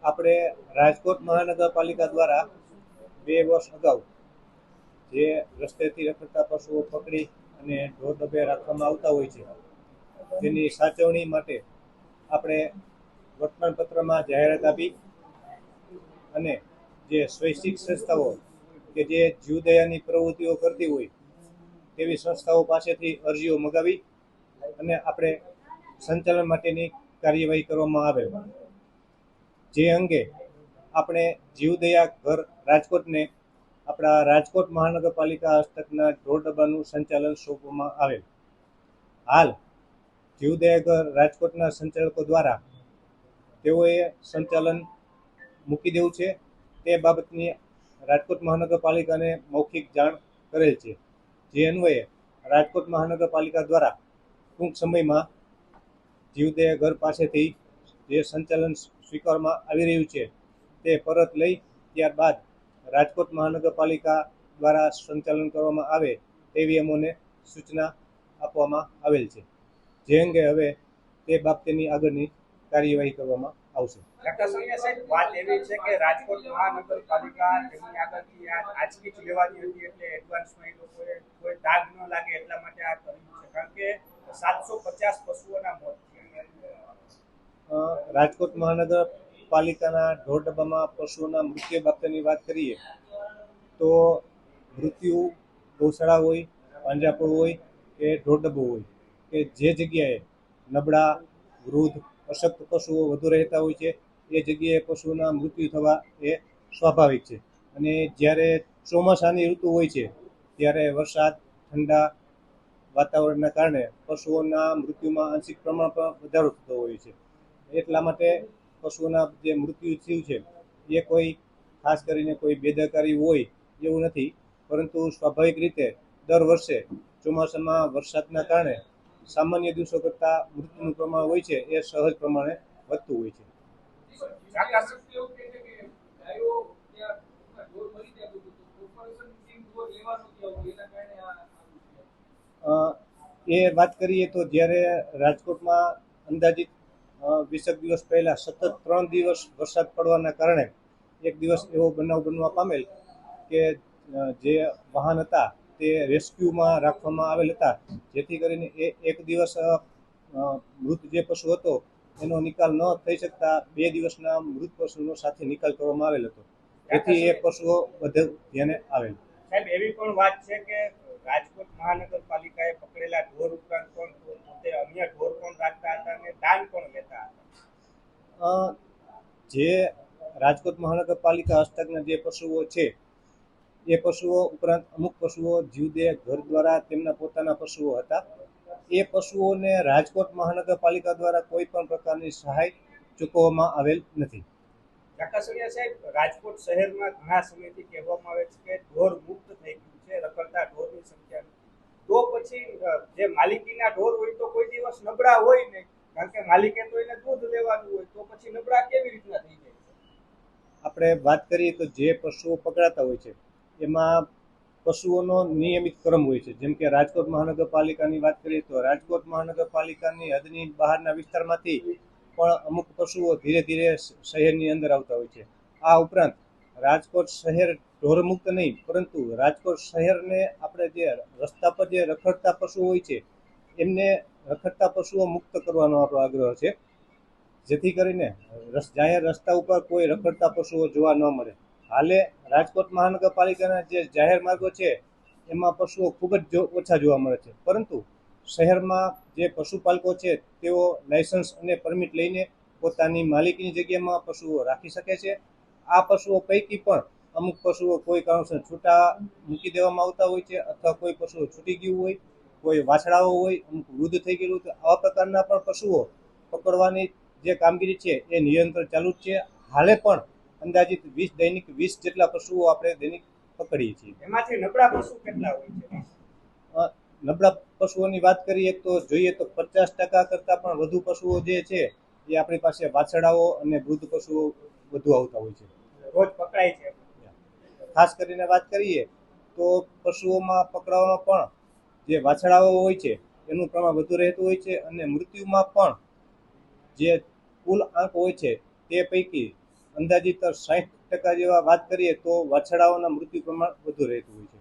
આપણે રાજકોટ મહાનગરપાલિકા દ્વારા 2 વર્ષ અગાઉ જે રસ્તેથી રખડતા પશુઓ પકડી અને ઢોર ડબે રાખવામાં આવતા હોય છે તેની સાચવણી માટે આપણે વર્તમાનપત્રમાં જાહેરાત આપી અને જે સ્વૈચ્છિક સંસ્થાઓ કે જે જીવદયાની પ્રવૃત્તિઓ કરતી હોય તેવી સંસ્થાઓ પાસેથી અરજીઓ મગાવી અને આપણે સંચાલન માટેની કાર્યવાહી કરવામાં આવે, જે અંગે આપણે જીવદયા ઘર રાજકોટને આપણા રાજકોટ મહાનગરપાલિકા હસ્તકના ઢોર ડબ્બાનું સંચાલન સોંપવામાં આવેલ. હાલ જીવદયા ઘર રાજકોટના સંચાલકો દ્વારા તેઓએ સંચાલન મૂકી દેવું છે તે બાબતની રાજકોટ મહાનગરપાલિકાને મૌખિક જાણ કરેલ છે, જે અન્વયે રાજકોટ મહાનગરપાલિકા દ્વારા ટૂંક સમયમાં જીવદયા ઘર પાસેથી જે સંચાલન સ્વીકારવામાં આવી રહ્યું છે તે પરત લઈ ત્યારબાદ રાજકોટ મહાનગરપાલિકા દ્વારા સંચાલન કરવામાં આવે તેવી અમોને સૂચના આપવામાં આવેલ છે, જે અંગે હવે તે બાબતેની આગળની કાર્યવાહી કરવામાં આવશે. વાત એવી છે કે રાજકોટ મહાનગરપાલિકા તેમની આગળથી આજથી જ લેવાની હતી, એટલે એડવાન્સમાં એ લોકોએ કોઈ દાગ ન લાગે એટલા માટે આ કર્યું છે, કારણ કે 750 પશુઓના મોત થયા. રાજકોટ મહાનગરપાલિકાના ઢોર ડબ્બામાં પશુઓના મૃત્યુ બાબતની વાત કરીએ તો મૃત્યુ ગૌશાળા હોય, પાંજરાપોળ હોય કે ઢોર ડબ્બો હોય કે જે જગ્યાએ નબળા, વૃદ્ધ, અશક્ત પશુઓ વધુ રહેતા હોય છે એ જગ્યાએ પશુઓના મૃત્યુ થવા એ સ્વાભાવિક છે. અને જ્યારે ચોમાસાની ઋતુ હોય છે ત્યારે વરસાદ, ઠંડા વાતાવરણના કારણે પશુઓના મૃત્યુમાં આંશિક પ્રમાણ પર વધારો થતો હોય છે. એટલા માટે પશુઓના જે મૃત્યુ થયું છે એ કોઈ ખાસ કરીને કોઈ બેદરકારી હોય એવું નથી, પરંતુ સ્વાભાવિક રીતે દર વર્ષે ચોમાસામાં વરસાદના કારણે સામાન્ય દિવસો કરતાં મૃત્યુનું પ્રમાણ હોય છે એ સહજ પ્રમાણે વધતું હોય છે. એ વાત કરીએ તો જ્યારે રાજકોટમાં અંદાજિત 20 દિવસ પહેલા સતત 3 દિવસ વરસાદ પડવાના કારણે એક દિવસ એવો બનાવ બનવા પામેલ કે જે વાહન હતા તે રેસ્ક્યુમાં રાખવામાં આવેલ હતા, જેથી કરીને એ એક દિવસ મૃત જે પશુ હતો એનો નિકાલ ન થઈ શકતા 2 દિવસના મૃત પશુનો સાથે નિકાલ કરવામાં આવેલ હતો, જેથી એ પશુઓ બધે ધ્યાને આવેલ. સાહેબ, એવી પણ વાત છે કે રાજકોટ મહાનગરપાલિકાએ પકડેલા ઢોર ઉપરાંત પણ પોતે અન્ય ઢોર પણ રાખતા હતા અને દાન પણ લેતા હતા. જે રાજકોટ મહાનગરપાલિકા હસ્તકના જે પશુઓ છે એ પશુઓ ઉપરાંત અમુક પશુઓ જીવદયા ઘર દ્વારા તેમના પોતાના પશુઓ હતા. એ પશુઓને રાજકોટ મહાનગરપાલિકા દ્વારા કોઈ પણ પ્રકારની સહાય ચૂકવવામાં આવેલ નથી. ચકાસણીયા સાહેબ, રાજકોટ શહેરમાં ઘણા સમયથી કહેવામાં આવે છે કે ઢોર મુક્ત થઈ ગયું છે, રખડતા ઢોરની સંખ્યા. તો પછી જે માલિકીના ઢોર હોય તો કોઈ દિવસ નબળા હોય નહીં, કારણ કે માલિકે તો એને દૂધ લેવાનું હોય, તો પછી નબળા કેવી રીતના થઈ જાય? આપણે વાત કરીએ તો જે પશુઓ પકડાતા હોય છે એમાં પશુઓનો નિયમિત ક્રમ હોય છે. જેમ કે રાજકોટ મહાનગરપાલિકાની વાત કરીએ તો રાજકોટ મહાનગરપાલિકાની હદની બહારના વિસ્તારમાંથી પણ અમુક પશુઓ ધીરે ધીરે શહેરની અંદર આવતા હોય છે. આ ઉપરાંત રાજકોટ શહેર ઢોરમુક્ત નહીં, પરંતુ રાજકોટ શહેરને આપણે જે રસ્તા પર જે રખડતા પશુઓ હોય છે એમને રખડતા પશુઓ મુક્ત કરવાનો આપણો આગ્રહ છે, જેથી કરીને જાહેર રસ્તા ઉપર કોઈ રખડતા પશુઓ જોવા ન મળે. હાલે રાજકોટ મહાનગરપાલિકાના જે જાહેર માર્ગો છે એમાં પશુઓ ખૂબ જ ઓછા જોવા મળે છે, પરંતુ શહેરમાં જે પશુપાલકો છે તેઓ લાયસન્સ અને પરમિટ લઈને પોતાની માલિકીની જગ્યામાં પશુઓ રાખી શકે છે. આ પશુઓ પૈકી પણ અમુક પશુઓ કોઈ કારણસર છૂટા મૂકી દેવામાં આવતા હોય છે, અથવા કોઈ પશુઓ છૂટી ગયું હોય, કોઈ વાછડાઓ હોય, અમુક વૃદ્ધ થઈ ગયેલું હોય, આવા પ્રકારના પણ પશુઓ પકડવાની જે કામગીરી છે એ નિરંતર ચાલુ જ છે. હાલે પણ અંદાજિત 20 જેટલા પશુઓ આપણે દૈનિક પકડીએ છીએ. એમાંથી નબળા પશુ કેટલા હોય છે? નબળા પશુઓની વાત કરીએ તો જોઈએ તો 50% કરતાં પણ વધુ પશુઓ જે છે એ આપણી પાસે વાછડાઓ અને વૃદ્ધ પશુઓ વધુ આવતા હોય છે, રોજ પકડાય છે. ખાસ કરીને વાત કરીએ તો પશુઓમાં પકડાવામાં પણ જે વાછડાઓ હોય છે એનું પ્રમાણ વધુ રહેતું હોય છે, અને મૃત્યુમાં પણ જે કુલ આંક હોય છે તે પૈકી અંદાજિત 60% જેવા વાત કરીએ તો વાછરડાઓના મૃત્યુ પ્રમાણ વધુ રહેતું હોય છે.